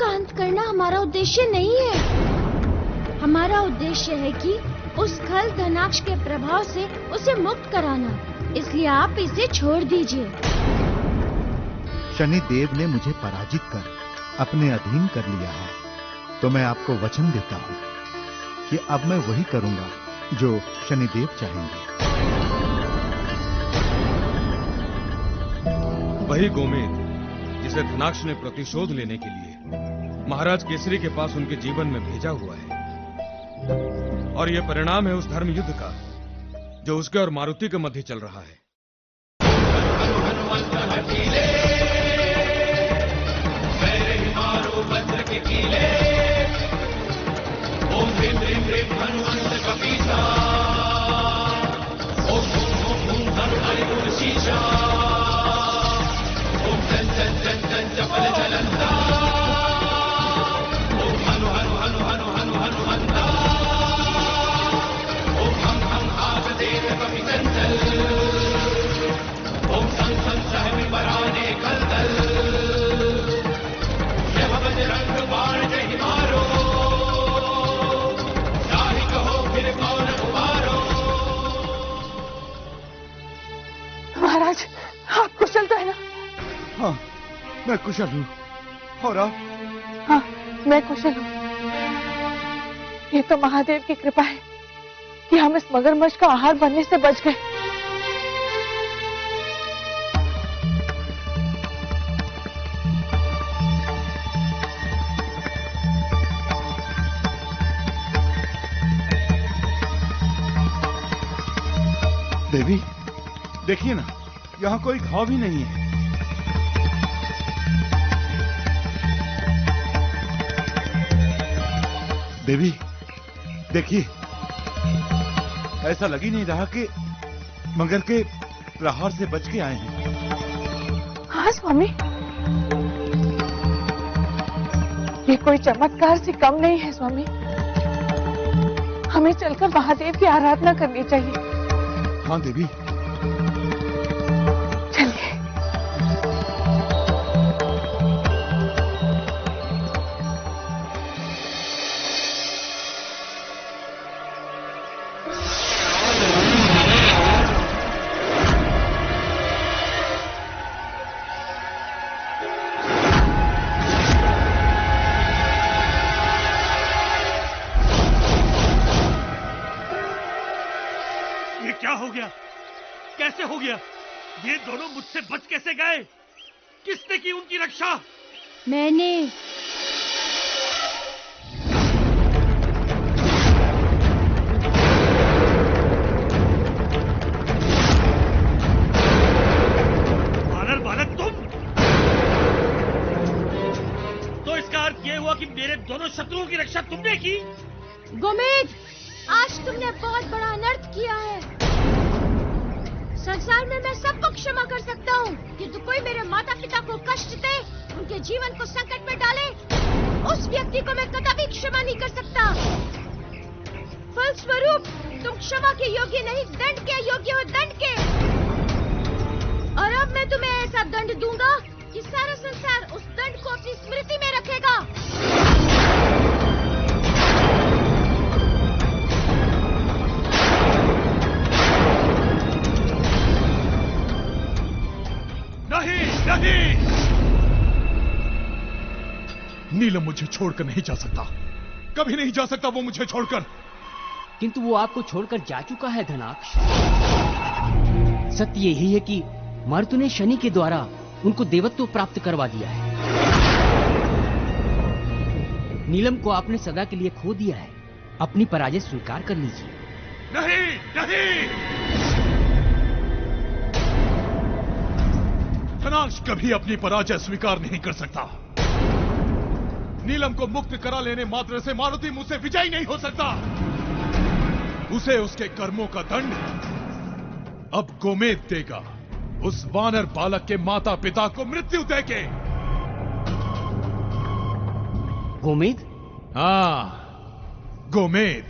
का अंत करना हमारा उद्देश्य नहीं है। हमारा उद्देश्य है कि उस खल धनाक्ष के प्रभाव से उसे मुक्त कराना। इसलिए आप इसे छोड़ दीजिए। शनिदेव ने मुझे पराजित कर अपने अधीन कर लिया है, तो मैं आपको वचन देता हूँ कि अब मैं वही करूंगा जो शनिदेव चाहेंगे। वही गोमेद जिसे धनाक्ष ने प्रतिशोध लेने के लिए महाराज केसरी के पास उनके जीवन में भेजा हुआ है, और यह परिणाम है उस धर्म युद्ध का जो उसके और मारुति के मध्य चल रहा है। ओम ह्रीं ह्रीं ह्रीं हनुमंत कपीसा, ओम भूं भूं धनु हरिपुर शीशा, ओम जन जन जन जन जपल जलंता, ओम हनु हनु हनु हनु हनु हनुमंता, ओम हम हम हाथ देत कपि चंचल, ओम सं सं सहमि पराने खलदल, यह बजरंग बाण जहि मारो, महाराज, आप कुशल तो है ना? हाँ, मैं कुशल हूँ। और आप? हाँ, मैं कुशल हूँ। ये तो महादेव की कृपा है कि हम इस मगरमच्छ का आहार बनने से बच गए। देवी, देखिए ना, यहाँ कोई घाव भी नहीं है। देवी, देखिए, ऐसा लग ही नहीं रहा कि मगर के प्रहार से बच के आए हैं। हाँ स्वामी, ये कोई चमत्कार से कम नहीं है स्वामी। हमें चलकर महादेव की आराधना करनी चाहिए। हाँ देवी, चलिए। क्या हो गया? कैसे हो गया? ये दोनों मुझसे बच कैसे गए? किसने की उनकी रक्षा? मैंने। वानर बालक तुम? तो इसका अर्थ यह हुआ कि मेरे दोनों शत्रुओं की रक्षा तुमने की? गोमेद, आज तुमने बहुत बड़ा अनर्थ किया है। संसार में मैं सबको क्षमा कर सकता हूँ, किंतु कोई मेरे माता पिता को कष्ट दे, उनके जीवन को संकट में डाले, उस व्यक्ति को मैं कदापि क्षमा नहीं कर सकता। फलस्वरूप तुम क्षमा के योग्य नहीं, दंड के योग्य हो, दंड के। और अब मैं तुम्हें ऐसा दंड दूंगा कि सारा संसार उस दंड को अपनी स्मृति में रखेगा। नहीं, नहीं! नीलम मुझे छोड़कर नहीं जा सकता, कभी नहीं जा सकता वो मुझे छोड़कर। किंतु वो आपको छोड़कर जा चुका है धनाक्ष। सत्य यही है कि मारुति ने शनि के द्वारा उनको देवत्व प्राप्त करवा दिया है। नीलम को आपने सदा के लिए खो दिया है। अपनी पराजय स्वीकार कर लीजिए। नहीं, नहीं! धनाक्ष कभी अपनी पराजय स्वीकार नहीं कर सकता। नीलम को मुक्त करा लेने मात्र से मारुति मुझसे विजयी नहीं हो सकता। उसे उसके कर्मों का दंड अब गोमेद देगा, उस वानर बालक के माता पिता को मृत्यु देके। गोमेद? हाँ, गोमेद।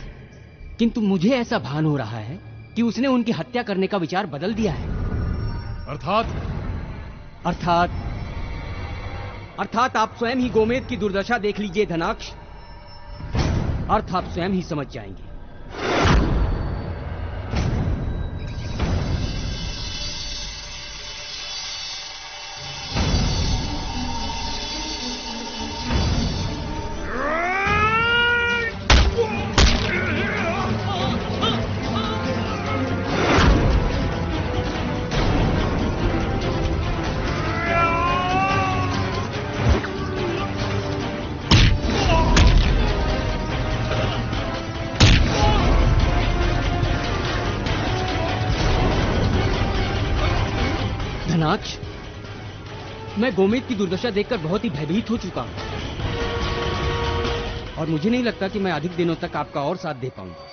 किंतु मुझे ऐसा भान हो रहा है कि उसने उनकी हत्या करने का विचार बदल दिया है। अर्थात अर्थात आप स्वयं ही गोमेद की दुर्दशा देख लीजिए धनाक्ष। अर्थ आप स्वयं ही समझ जाएंगे। धनाक्ष, मैं गोमेद की दुर्दशा देखकर बहुत ही भयभीत हो चुका हूं और मुझे नहीं लगता कि मैं अधिक दिनों तक आपका और साथ दे पाऊंगा।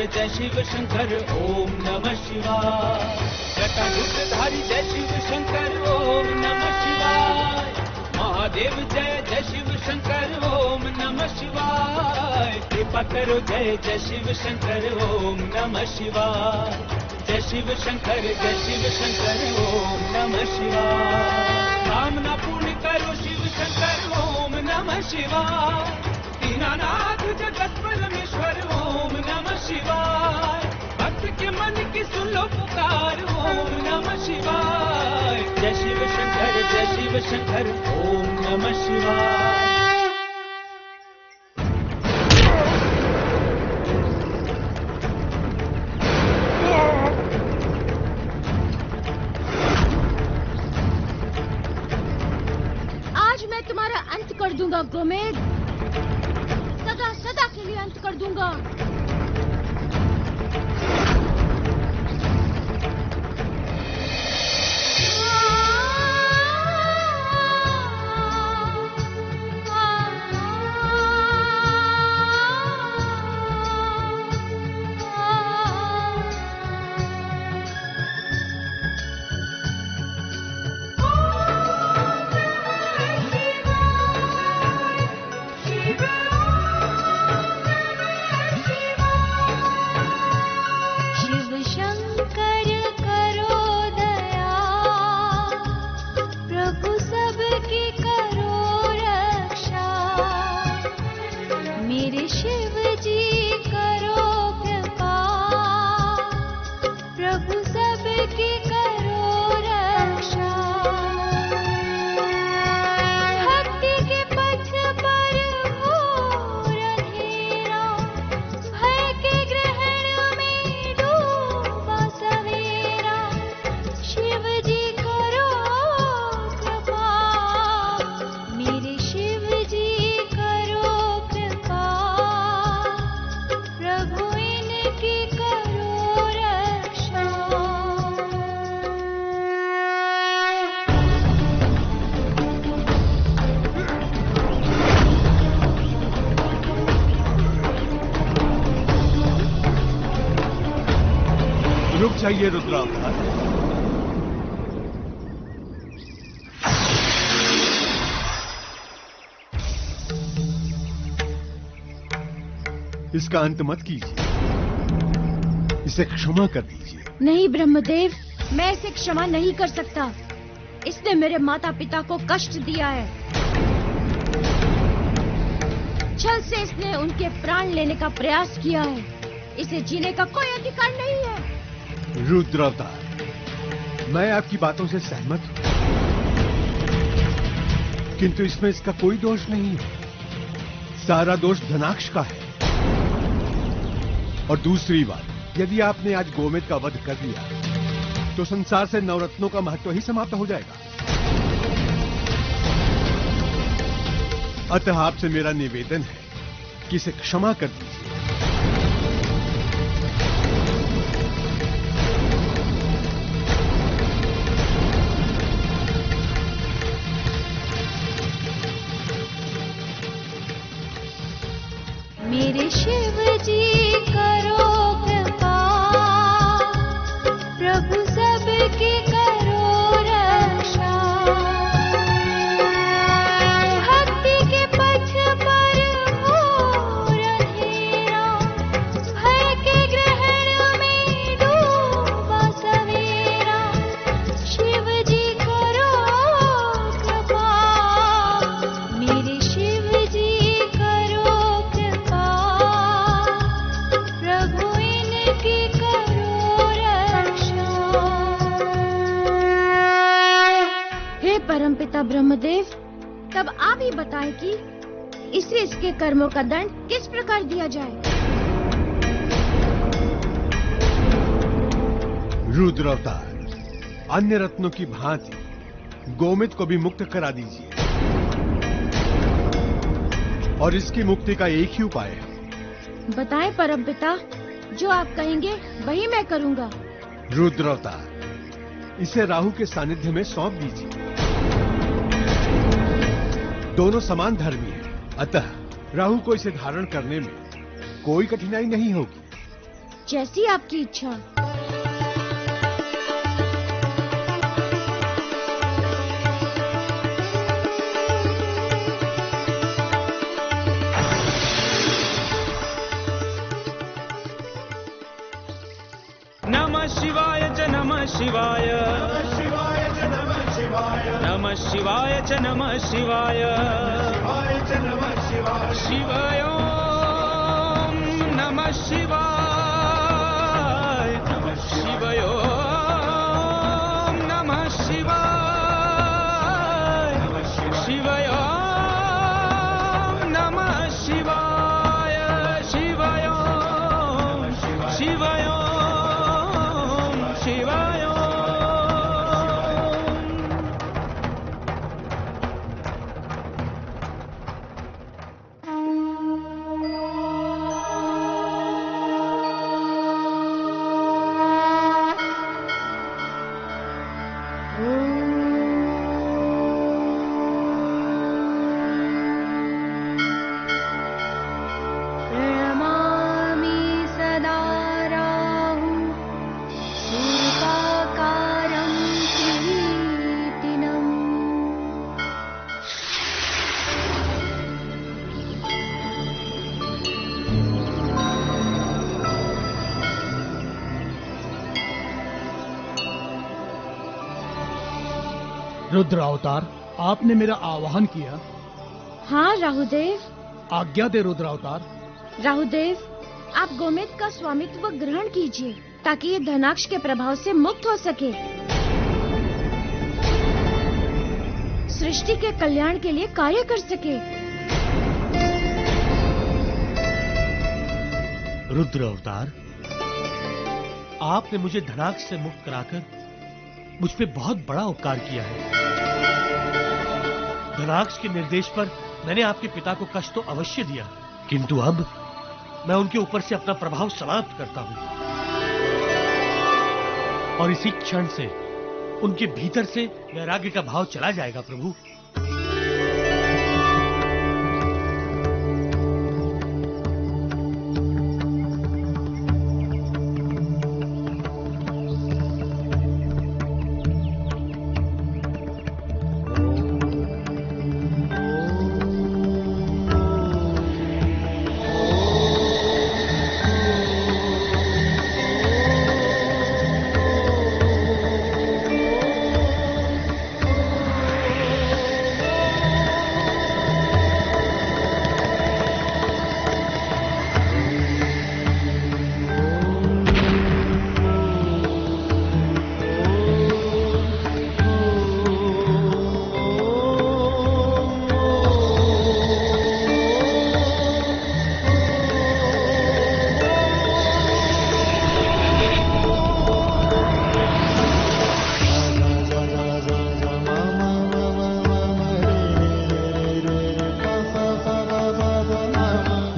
जय शिव शंकर ओम नमः शिवाय। जटायुधधारी जय शिव शंकर ओम नमः शिवाय। महादेव जय जय शिव शंकर ओम नमः शिवाय। कृपा करो जय जय शिव शंकर ओम नमः शिवाय। जय शिव शंकर ओम नमः शिवाय। कामना पूर्ण करो शिव शंकर ओम नमः शिवाय। दीनानाथ जगत परमेश्वर ओम नमः शिवाय। भक्त के मन की सुन लो पुकार ओम नमः शिवाय। जय शिव शंकर ओम नमः शिवाय। आज मैं तुम्हारा अंत कर दूंगा गोमेद, सदा सदा के लिए अंत कर दूंगा। चाहिए रुद्रावतार। इसका अंत मत कीजिए, इसे क्षमा कर दीजिए। नहीं ब्रह्मदेव, मैं इसे क्षमा नहीं कर सकता। इसने मेरे माता पिता को कष्ट दिया है। छल से इसने उनके प्राण लेने का प्रयास किया है। इसे जीने का कोई अधिकार नहीं है। रुद्र अवतार, मैं आपकी बातों से सहमत हूं, किंतु इसमें इसका कोई दोष नहीं है। सारा दोष धनाक्ष का है। और दूसरी बात, यदि आपने आज गोमेद का वध कर दिया तो संसार से नवरत्नों का महत्व ही समाप्त हो जाएगा। अतः आपसे मेरा निवेदन है कि इसे क्षमा कर दीजिए। मेरे शिव जी करो कृपा, प्रभु सबकी करो रक्षा। भक्ति के पथ पर घोर अंधेरा, भय के ग्रहण में डूबा सवेरा। शिव जी करो कृपा, मेरे शिव जी करो कृपा, प्रभु इनकी करो रक्षा। हे परमपिता ब्रह्मदेव, तब आप ही बताएं कि इसे इसके कर्मों का दंड किस प्रकार दिया जाए। रुद्र अवतार, अन्य रत्नों की भांति गोमित को भी मुक्त करा दीजिए। और इसकी मुक्ति का एक ही उपाय है। बताएं परमपिता, जो आप कहेंगे वही मैं करूंगा। रुद्र अवतार, इसे राहु के सानिध्य में सौंप दीजिए। दोनों समान धर्मी हैं, अतः राहु को इसे धारण करने में कोई कठिनाई नहीं होगी। जैसी आपकी इच्छा। नमः शिवाय च नमः शिवाय, नमः शिवाय च नमः शिवाय, शिवाय ओम नमः शिवाय, शिवाय ओम नमः शिवाय, शिवाय ओम नमः शिवाय, शिवाय ओम, शिवाय ओम, शिवाय ओम। प्रणमामि सदा राहुं, सूर्पाकारं किरीटिनम्। रुद्र अवतार, आपने मेरा आवाहन किया। हाँ राहुदेव। आज्ञा दे रुद्र अवतार। राहुदेव, आप गोमेद का स्वामित्व ग्रहण कीजिए ताकि ये धनाक्ष के प्रभाव से मुक्त हो सके, सृष्टि के कल्याण के लिए कार्य कर सके। रुद्र अवतार, आपने मुझे धनाक्ष से मुक्त कराकर मुझ पे बहुत बड़ा उपकार किया है। धनाक्ष के निर्देश पर मैंने आपके पिता को कष्ट तो अवश्य दिया, किंतु अब मैं उनके ऊपर से अपना प्रभाव समाप्त करता हूं और इसी क्षण से उनके भीतर से वैराग्य का भाव चला जाएगा। प्रभु,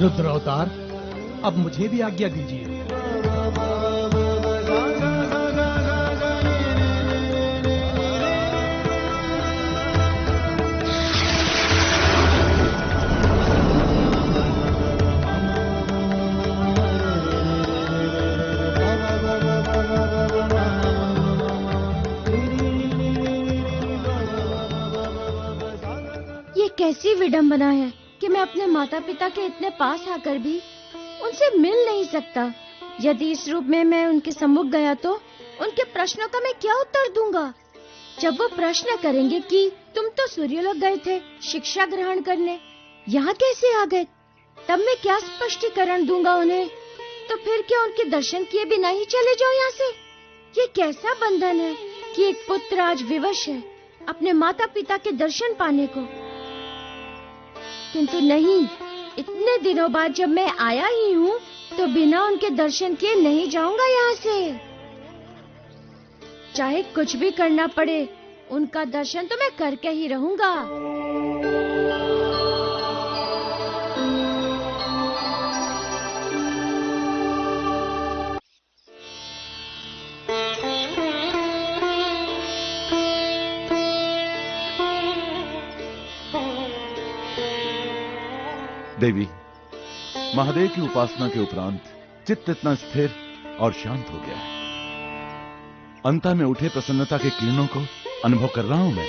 रुद्र अवतार, अब मुझे भी आज्ञा दीजिए। कैसी विडंबना है कि मैं अपने माता पिता के इतने पास आकर भी उनसे मिल नहीं सकता। यदि इस रूप में मैं उनके सम्मुख गया तो उनके प्रश्नों का मैं क्या उत्तर दूंगा? जब वो प्रश्न करेंगे कि तुम तो सूर्यलोक गए थे शिक्षा ग्रहण करने, यहाँ कैसे आ गए, तब मैं क्या स्पष्टीकरण दूंगा उन्हें? तो फिर क्या उनके दर्शन किए बिना ही चले जाओ यहाँ से? ये कैसा बंधन है कि एक पुत्र आज विवश है अपने माता पिता के दर्शन पाने को, किंतु नहीं, इतने दिनों बाद जब मैं आया ही हूँ तो बिना उनके दर्शन किए नहीं जाऊंगा यहाँ से। चाहे कुछ भी करना पड़े, उनका दर्शन तो मैं करके ही रहूंगा। देवी, महादेव की उपासना के उपरांत चित्त इतना स्थिर और शांत हो गया है। अंतः में उठे प्रसन्नता के किरणों को अनुभव कर रहा हूं मैं।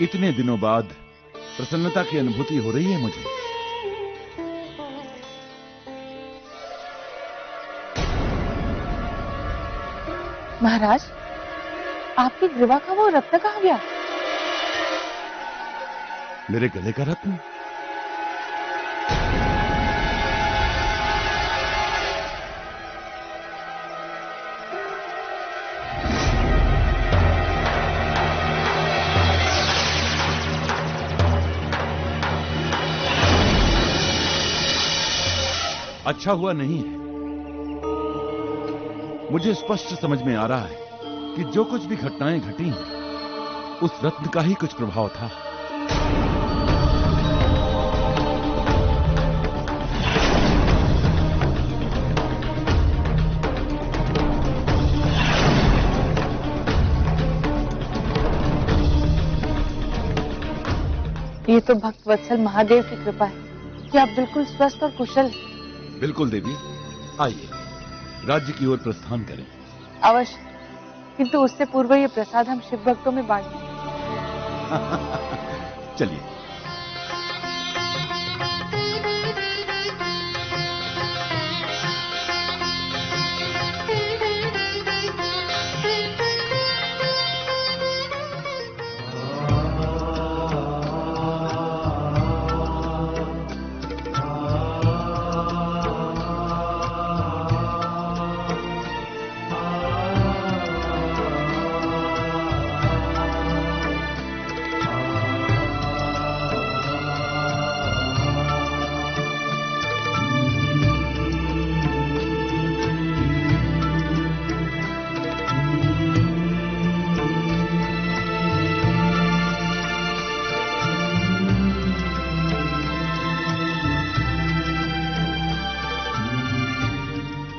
इतने दिनों बाद प्रसन्नता की अनुभूति हो रही है मुझे। महाराज, आपकी ग्रीवा का वो रत्न कहाँ गया? मेरे गले का रत्न? अच्छा हुआ नहीं है। मुझे स्पष्ट समझ में आ रहा है कि जो कुछ भी घटनाएं घटी हैं, उस रत्न का ही कुछ प्रभाव था। ये तो भक्त वत्सल महादेव की कृपा है कि आप बिल्कुल स्वस्थ और कुशल हैं। बिल्कुल देवी, आइए राज्य की ओर प्रस्थान करें। अवश्य, किंतु उससे पूर्व ये प्रसाद हम शिव भक्तों में बांटें। चलिए।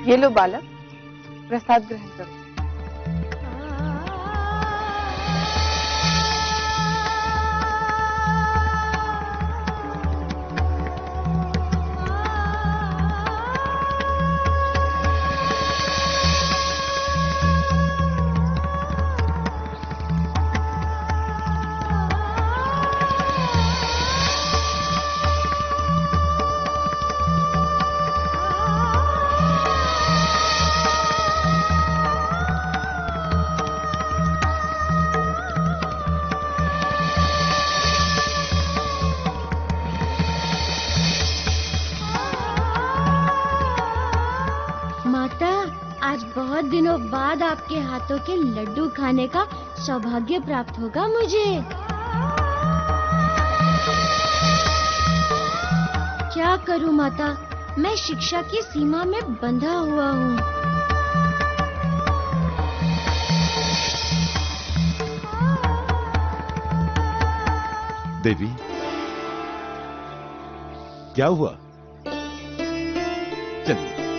ये लो बालक, प्रसाद ग्रहण करो। दिनों बाद आपके हाथों के लड्डू खाने का सौभाग्य प्राप्त होगा मुझे। क्या करूं माता, मैं शिक्षा की सीमा में बंधा हुआ हूँ। देवी, क्या हुआ? चलिए